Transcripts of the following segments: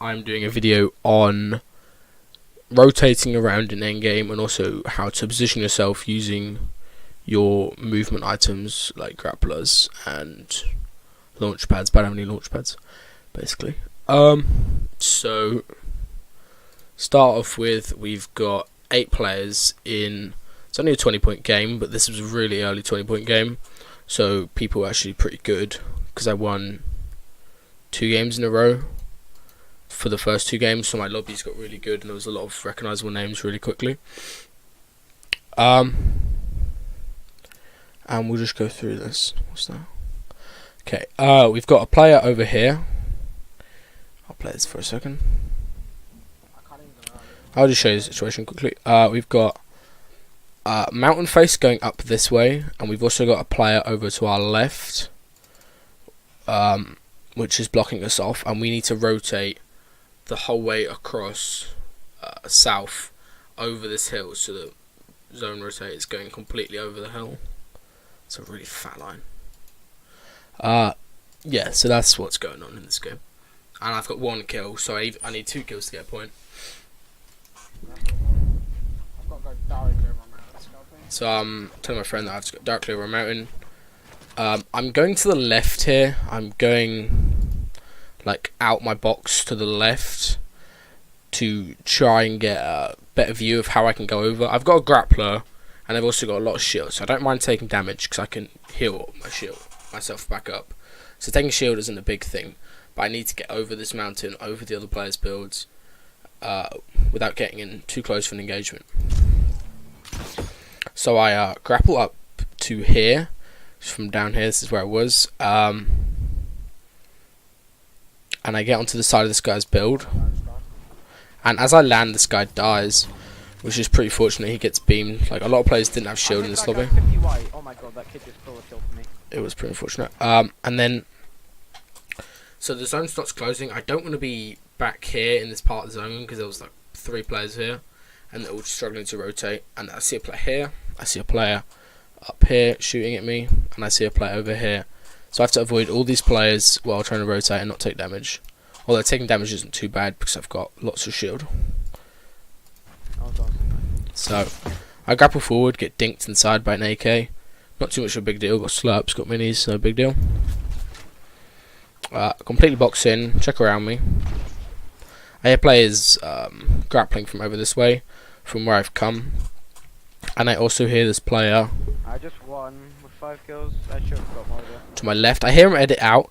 I'm doing a video on rotating around in endgame and also how to position yourself using your movement items like grapplers and launch pads, but I don't have any launch pads, basically. So start off with, we've got 8 players in. It's only a 20-point game, but this was a really early 20-point game, so people were actually pretty good because I won 2 games in a row for the first 2 games, so my lobbies got really good and there was a lot of recognisable names really quickly. And we'll just go through this. What's that? Okay, we've got a player over here. I'll play this for a second. I'll just show you the situation quickly. We've got mountain face going up this way, and we've also got a player over to our left, which is blocking us off, and we need to rotate the whole way across south over this hill, so the zone rotate is going completely over the hill. It's a really fat line. Yeah, so that's what's going on in this game, and I've got 1 kill, so I need 2 kills to get a point. So I'm telling my friend that I've just got directly over a mountain. I'm going to the left here. I'm going like out my box to the left to try and get a better view of how I can go over. I've got a grappler and I've also got a lot of shield, so I don't mind taking damage because I can heal myself back up. So taking shield isn't a big thing, but I need to get over this mountain, over the other players' builds, without getting in too close for an engagement. So I grapple up to here, from down here. This is where I was, and I get onto the side of this guy's build, and as I land, this guy dies, which is pretty fortunate. He gets beamed. Like, a lot of players didn't have shield in this lobby. Oh my god, that kid just stole a kill for me. It was pretty unfortunate. And then, so the zone starts closing. I don't want to be back here in this part of the zone because there was like 3 players here, and they're all struggling to rotate. And I see a player here, I see a player up here shooting at me, and I see a player over here. So I have to avoid all these players while trying to rotate and not take damage. Although taking damage isn't too bad because I've got lots of shield. So I grapple forward, get dinked inside by an AK. Not too much of a big deal. Got slurps, got minis, no big deal. Completely box in, check around me. I hear players grappling from over this way, from where I've come. And I also hear this player. I just won with 5 kills. I should have got more there. To my left. I hear him edit out,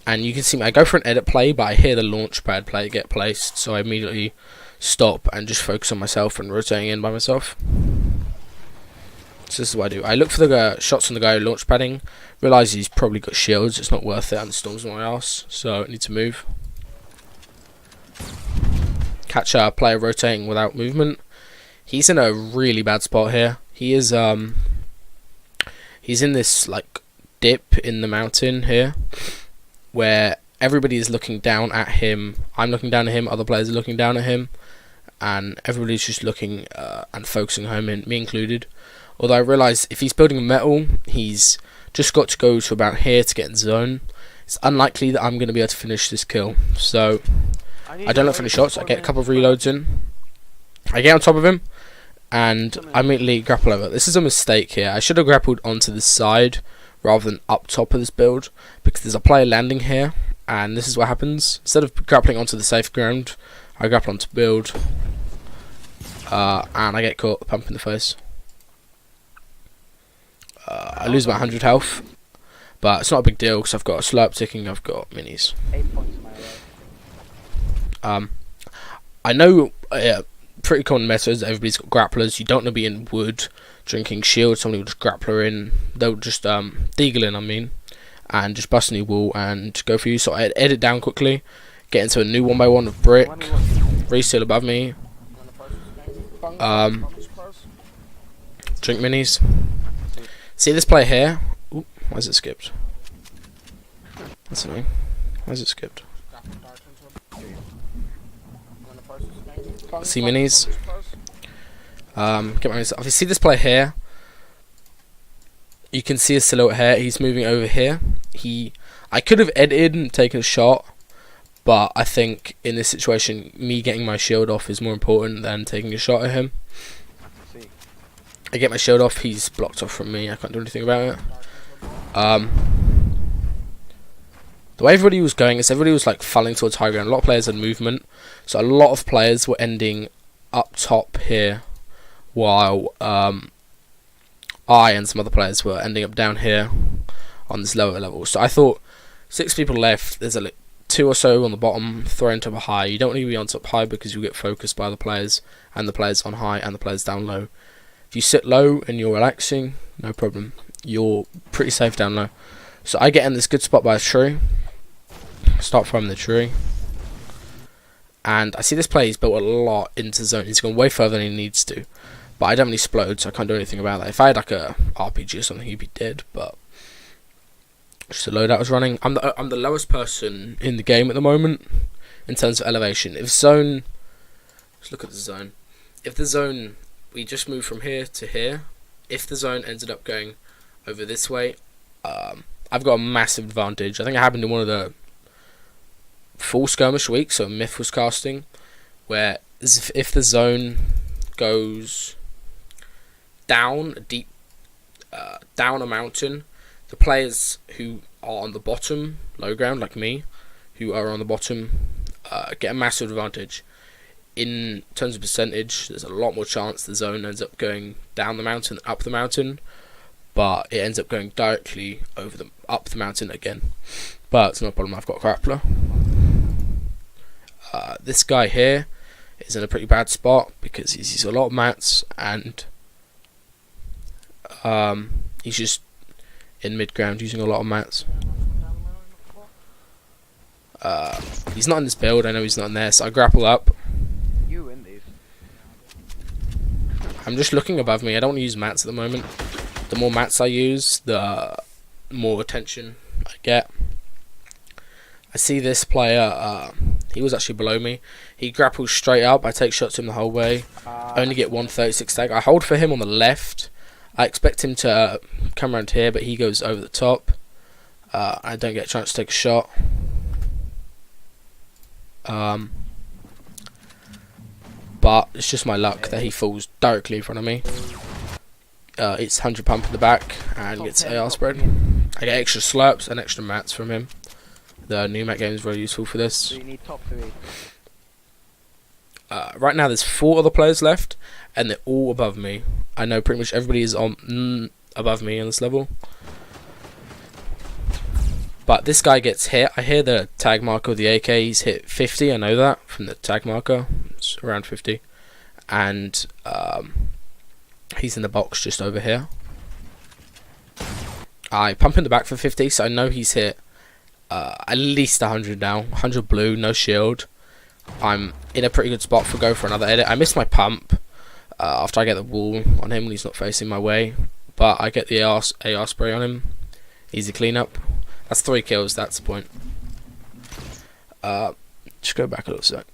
and you can see me. I go for an edit play, but I hear the launch pad play get placed, so I immediately stop and just focus on myself and rotating in by myself. So this is what I do. I look for the shots on the guy launch padding, realise he's probably got shields, it's not worth it, and the storm's on my ass, so I need to move. Catch a player rotating without movement. He's in a really bad spot here. He is he's in this like dip in the mountain here, where everybody is looking down at him. I'm looking down at him, other players are looking down at him, and everybody's just looking and focusing home, in me included. Although I realise if he's building metal, he's just got to go to about here to get in zone. It's unlikely that I'm going to be able to finish this kill. So I don't look for any shots. I get a couple of reloads in. I get on top of him, and I immediately grapple over. This is a mistake here. I should have grappled onto the side rather than up top of this build, because there's a player landing here, and this is what happens. Instead of grappling onto the safe ground, I grapple onto build, and I get caught a pump in the face. I lose about 100 health, but it's not a big deal because I've got a slurp ticking, I've got minis. 8 points in my way. I know pretty common meta is that everybody's got grapplers. You don't want to be in wood drinking shield. Somebody will just grappler in. They'll just deagle in, I mean, and just bust a new wall and go for you. So I edit down quickly, get into a new 1x1 with brick, reseal above me, drink minis. See this player here? Ooh, why is it skipped? That's annoying. Why is it skipped? See minis. Get my if you see this player here, you can see his silhouette here. He's moving over here. I could have edited and taken a shot, But I think in this situation, me getting my shield off is more important than taking a shot at him. See. I get my shield off, he's blocked off from me, I can't do anything about it. The way everybody was going is everybody was like falling towards high ground. A lot of players had movement, so a lot of players were ending up top here, while I and some other players were ending up down here on this lower level. So I thought 6 people left, there's a 2 or so on the bottom, thrown top high. You don't need to be on top high because you'll get focused by the players, and the players on high and the players down low. If you sit low and you're relaxing, no problem. You're pretty safe down low. So I get in this good spot by a tree, start from the tree, and I see this player, he's built a lot into zone. He's gone way further than he needs to, but I don't really explode, so I can't do anything about that. If I had like a RPG or something, he'd be dead, but just the loadout was running. I'm the lowest person in the game at the moment in terms of elevation. If zone, let's look at the zone. If the zone, we just moved from here to here. If the zone ended up going over this way, I've got a massive advantage. I think it happened in one of the full skirmish weeks, so Myth was casting, where if the zone goes down a deep, down a mountain, the players who are on the bottom, low ground, like me, who are on the bottom, get a massive advantage. In terms of percentage, there's a lot more chance the zone ends up going down the mountain, up the mountain, but it ends up going directly over up the mountain again. But it's no problem, I've got a grappler. This guy here is in a pretty bad spot because he's used a lot of mats, and he's just in mid-ground using a lot of mats. He's not in this build, I know he's not in there, so I grapple up. You in these? I'm just looking above me, I don't want to use mats at the moment. The more mats I use, the more attention I get. I see this player, he was actually below me. He grapples straight up, I take shots him the whole way. I only get 136 tag. I hold for him on the left. I expect him to come around here, but he goes over the top. I don't get a chance to take a shot. But it's just my luck that he falls directly in front of me. It's 100 pump in the back and gets AR spread. I get extra slurps and extra mats from him. The new mat game is very useful for this. So you need top 3. Right now there's 4 other players left, and they're all above me. I know pretty much everybody is on above me on this level. But this guy gets hit. I hear the tag marker of the AK. He's hit 50. I know that from the tag marker. It's around 50. And he's in the box just over here. I pump in the back for 50, so I know he's hit at least 100 now. 100 blue, no shield. I'm in a pretty good spot for go for another edit. I missed my pump after I get the wall on him when he's not facing my way. But I get the AR spray on him. Easy cleanup. That's 3 kills, that's the point. Just go back a little sec.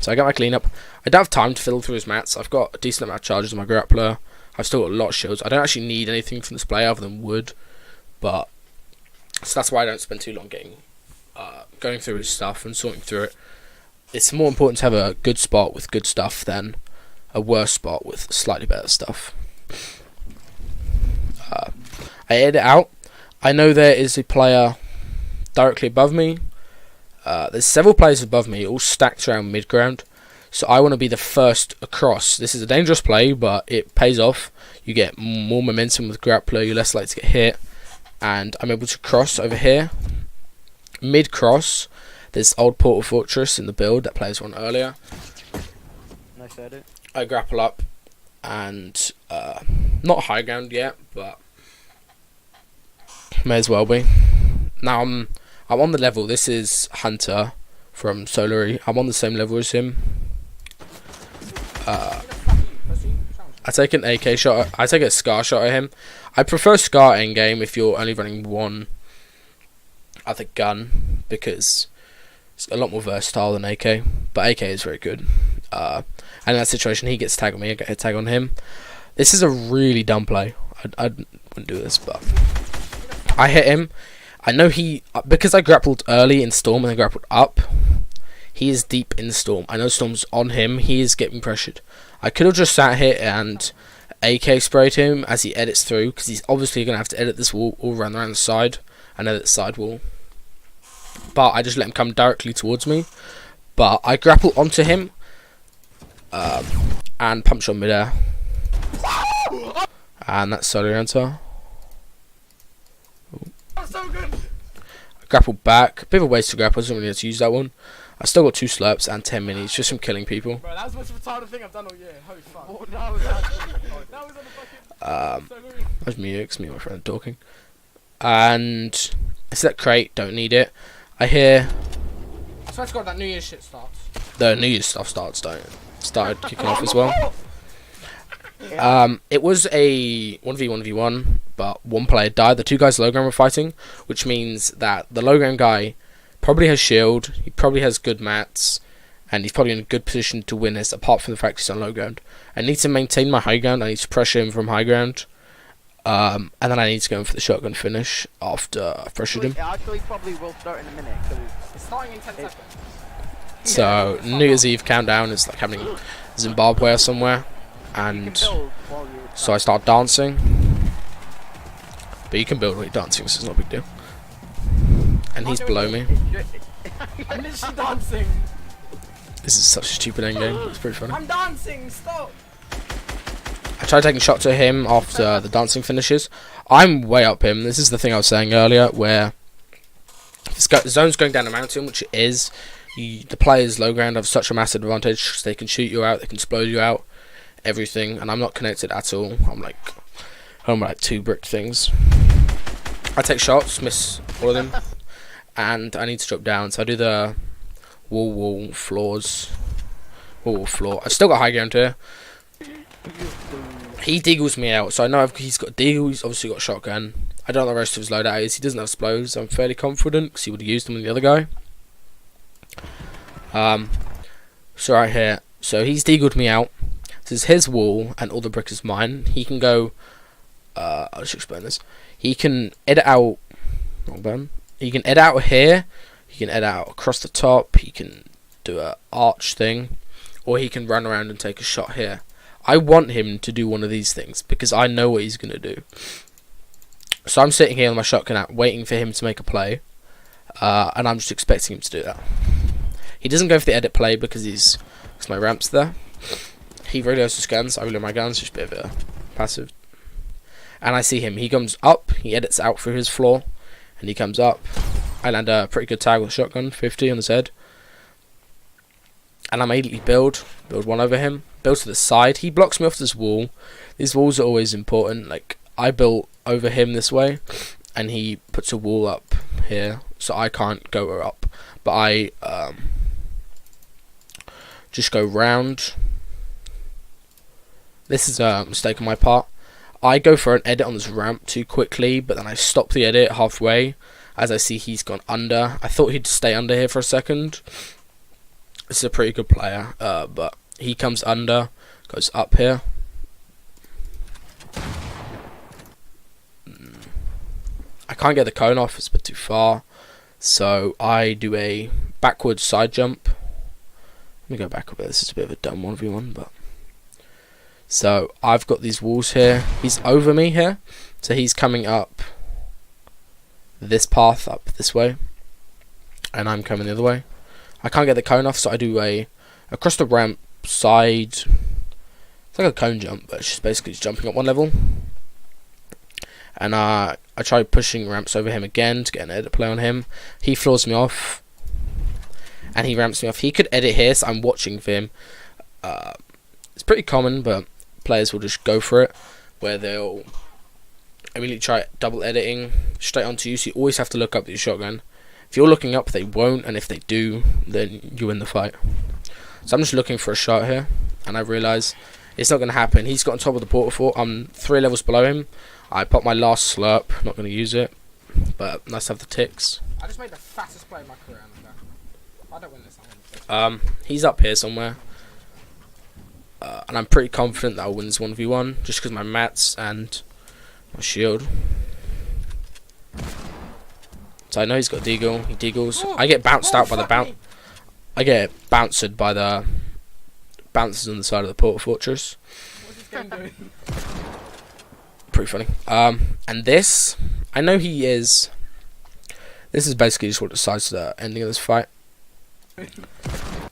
So I got my cleanup. I don't have time to fiddle through his mats. I've got a decent amount of charges on my grappler. I've still got a lot of shields. I don't actually need anything from this player other than wood. But so that's why I don't spend too long going through his stuff and sorting through it. It's more important to have a good spot with good stuff than a worse spot with slightly better stuff. I edit out. I know there is a player directly above me. There's several players above me, all stacked around mid-ground. So I want to be the first across. This is a dangerous play, but it pays off. You get more momentum with grappler, you're less likely to get hit. And I'm able to cross over here. Mid-cross, there's old Portal Fortress in the build that players won earlier. Nice edit. I grapple up, and not high ground yet, but may as well be. Now I'm on the level. This is Hunter from Solary. I'm on the same level as him. I take an AK shot. I take a Scar shot at him. I prefer Scar in game if you're only running one other gun because it's a lot more versatile than AK. But AK is very good. And in that situation, he gets tag on me. I get a tag on him. This is a really dumb play. I wouldn't do this, but I hit him. I know he, because I grappled early in Storm and then grappled up, he is deep in Storm. I know Storm's on him. He is getting pressured. I could have just sat here and AK sprayed him as he edits through, because he's obviously going to have to edit this wall all around the side and edit the side wall. But I just let him come directly towards me. But I grapple onto him and punch on midair. And that's solo enter. So good. I grapple back. Bit of a waste to grapple. I didn't really need to use that one. I still got 2 slurps and 10 minis just from killing people. Bro, that was the most retarded thing I've done all year. Holy fuck. Oh, that was actually That was on the fucking. So good. That's me, it's me and my friend talking. And I see that crate, don't need it. I hear I swear to God, that New Year's shit starts. the New Year's stuff started kicking off as well. Yeah. It was a 1v1v1, but one player died. The 2 guys low ground were fighting, which means that the low ground guy probably has shield, he probably has good mats, and he's probably in a good position to win this, apart from the fact he's on low ground. I need to maintain my high ground, I need to pressure him from high ground, and then I need to go in for the shotgun finish after I've pressured him. It actually probably will start in a minute, because It's starting in 10 seconds. So, New Year's Eve countdown is like happening in Zimbabwe or somewhere, you can and build while you're so I start dancing. But you can build while you're dancing, so it's not a big deal. And he's below me. I'm literally dancing. This is such a stupid endgame. It's pretty funny. I'm dancing. Stop. I tried taking a shot to him after the dancing finishes. I'm way up him. This is the thing I was saying earlier, where if the zone's going down a mountain, which it is, the players low ground have such a massive advantage because they can shoot you out, they can explode you out, everything, and I'm not connected at all. I'm like 2 brick things. I take shots, miss all of them, and I need to drop down, so I do the wall floors. Wall floor. I still got high ground here. He deagles me out, so I know he's got deagle, he's obviously got shotgun. I don't know what the rest of his loadout is. He doesn't have explodes. I'm fairly confident because he would have used them on the other guy. So right here, so he's deagled me out. This is his wall, and all the brick is mine. He can go. I'll just explain this. He can edit out. Wrong button. He can edit out here. He can edit out across the top. He can do a arch thing, or he can run around and take a shot here. I want him to do one of these things because I know what he's gonna do. So I'm sitting here with my shotgun out, waiting for him to make a play, and I'm just expecting him to do that. He doesn't go for the edit play because my ramp's there. He reloads his guns. I reload my guns, just a bit of a passive. And I see him. He comes up. He edits out through his floor, and he comes up. I land a pretty good tag with a shotgun, 50 on his head. And I immediately build one over him. Build to the side. He blocks me off this wall. These walls are always important. Like, I built over him this way, and he puts a wall up here, so I can't go up. But I just go round. This is a mistake on my part. I go for an edit on this ramp too quickly, but then I stop the edit halfway as I see he's gone under. I thought he'd stay under here for a second. This is a pretty good player, but he comes under, goes up here. I can't get the cone off, it's a bit too far. So I do a backwards side jump. Let me go back a bit, this is a bit of a dumb 1v1, but... So I've got these walls here. He's over me here, so he's coming up this path up this way, and I'm coming the other way. I can't get the cone off, so I do a across the ramp side. It's like a cone jump, but it's just basically just jumping up one level. And I try pushing ramps over him again to get an edit play on him. He floors me off, and he ramps me off. He could edit here, so I'm watching for him. It's pretty common, but players will just go for it, where they'll immediately try double editing straight onto you, so you always have to look up your shotgun. If you're looking up, they won't, and if they do, then you win the fight. So I'm just looking for a shot here, and I realise it's not going to happen. He's got on top of the portal fort. I'm 3 levels below him. I pop my last slurp, not going to use it, but nice to have the ticks. I just made the fattest play of my career. I don't win this. I'm He's up here somewhere. And I'm pretty confident that I'll win this 1v1 just because my mats and my shield. So I know he's got deagle. He deagles. I get bounced out by the bounce. I get bounced by the bouncers on the side of the portal fortress. What's this game doing? Pretty funny. And this, I know he is. This is basically just what decides the ending of this fight.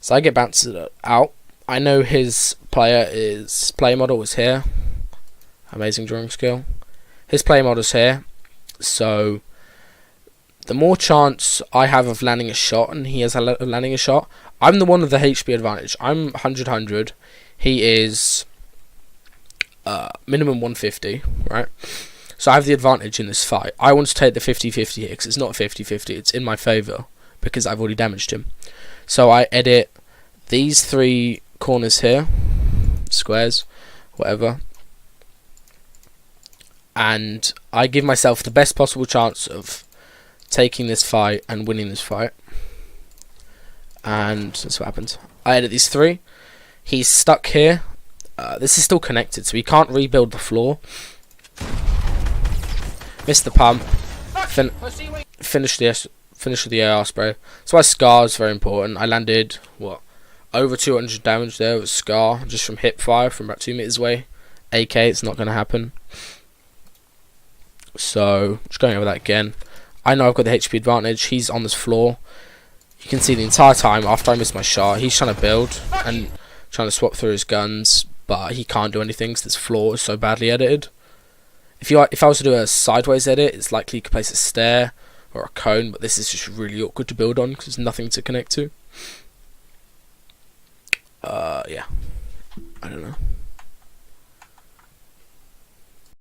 So I get bounced out. I know his play model was here. Amazing drawing skill. His play model is here. So the more chance I have of landing a shot, and he has landing a shot, I'm the one with the HP advantage. I'm 100. He is minimum 150, right? So I have the advantage in this fight. I want to take the 50-50 here, because it's not 50-50, it's in my favour, because I've already damaged him. So I edit these 3 corners here, squares, whatever, and I give myself the best possible chance of taking this fight and winning this fight. And that's what happened. I edit these 3. He's stuck here. This is still connected, so he can't rebuild the floor. Missed the pump. Finish with the AR spray. That's why Scar is very important. I landed what, over 200 damage there with Scar just from hip fire from about 2 meters away. AK, it's not going to happen. So just going over that again. I know I've got the HP advantage. He's on this floor. You can see the entire time after I miss my shot, he's trying to build and trying to swap through his guns, but he can't do anything because this floor is so badly edited. If I was to do a sideways edit, it's likely you could place a stair or a cone, but this is just really awkward to build on because there's nothing to connect to. Yeah, I don't know.